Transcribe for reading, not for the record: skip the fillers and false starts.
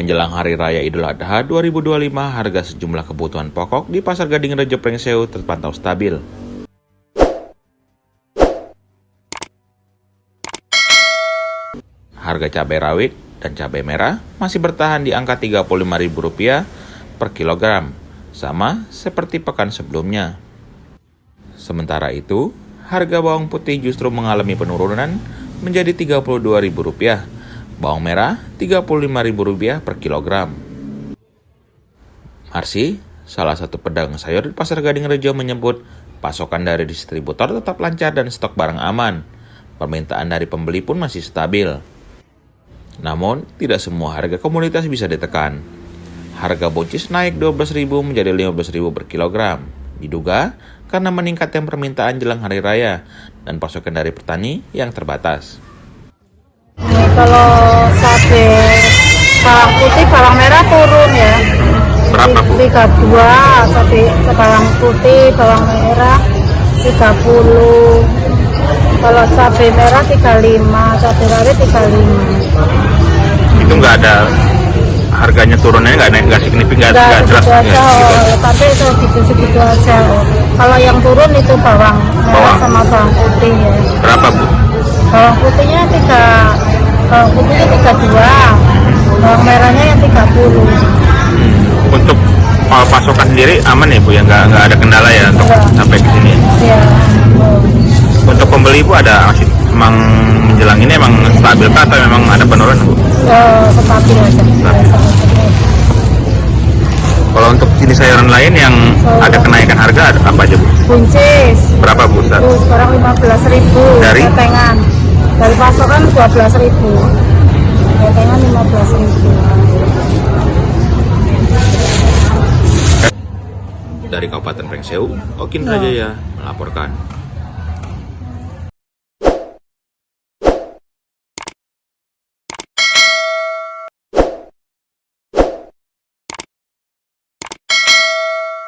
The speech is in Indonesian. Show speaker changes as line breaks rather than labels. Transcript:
Menjelang Hari Raya Idul Adha 2025, harga sejumlah kebutuhan pokok di Pasar Gading Rejo Pringsewu terpantau stabil. Harga cabai rawit dan cabai merah masih bertahan di angka Rp35.000 per kilogram, sama seperti pekan sebelumnya. Sementara itu, harga bawang putih justru mengalami penurunan menjadi Rp32.000, bawang merah Rp35.000 per kilogram. Marsi, salah satu pedagang sayur di Pasar Gading Rejo menyebut pasokan dari distributor tetap lancar dan stok barang aman. Permintaan dari pembeli pun masih stabil. Namun, tidak semua harga komoditas bisa ditekan. Harga buncis naik Rp12.000 menjadi Rp15.000 per kilogram. Diduga karena meningkatnya permintaan jelang Hari Raya dan pasokan dari petani yang terbatas.
Ini kalau cabai bawang putih, bawang merah turun ya.
Berapa, Bu?
32, cabai bawang putih, bawang merah 30. Kalau cabai merah 35, cabai rawit 35.
Itu nggak ada harganya turunnya, nggak naik, nggak signifikan, nggak
Segitu
drastis
aja,
gitu.
tapi itu segitu aja. Kalau yang turun itu bawang merah sama bawang putih ya.
Berapa, Bu?
Bawang putihnya 32, bawang merahnya yang 30.
Untuk pasokan sendiri aman ya, Bu, ya, nggak ada kendala ya untuk sampai ke sini.
Ya.
Untuk pembeli, Bu, ada masih emang menjelang ini emang stabil kah atau memang ada penurunan, Bu?
Stabil aja.
Kalau untuk jenis sayuran lain yang ada kenaikan harga apa aja, Bu?
Buncis.
Berapa, Bu?
Terus sekarang 15.000.
Dari?
Ketengan. Dari pasokan 12.000. Ketengan 15.000.
Dari Kabupaten Pringsewu, Okin Rajaya melaporkan.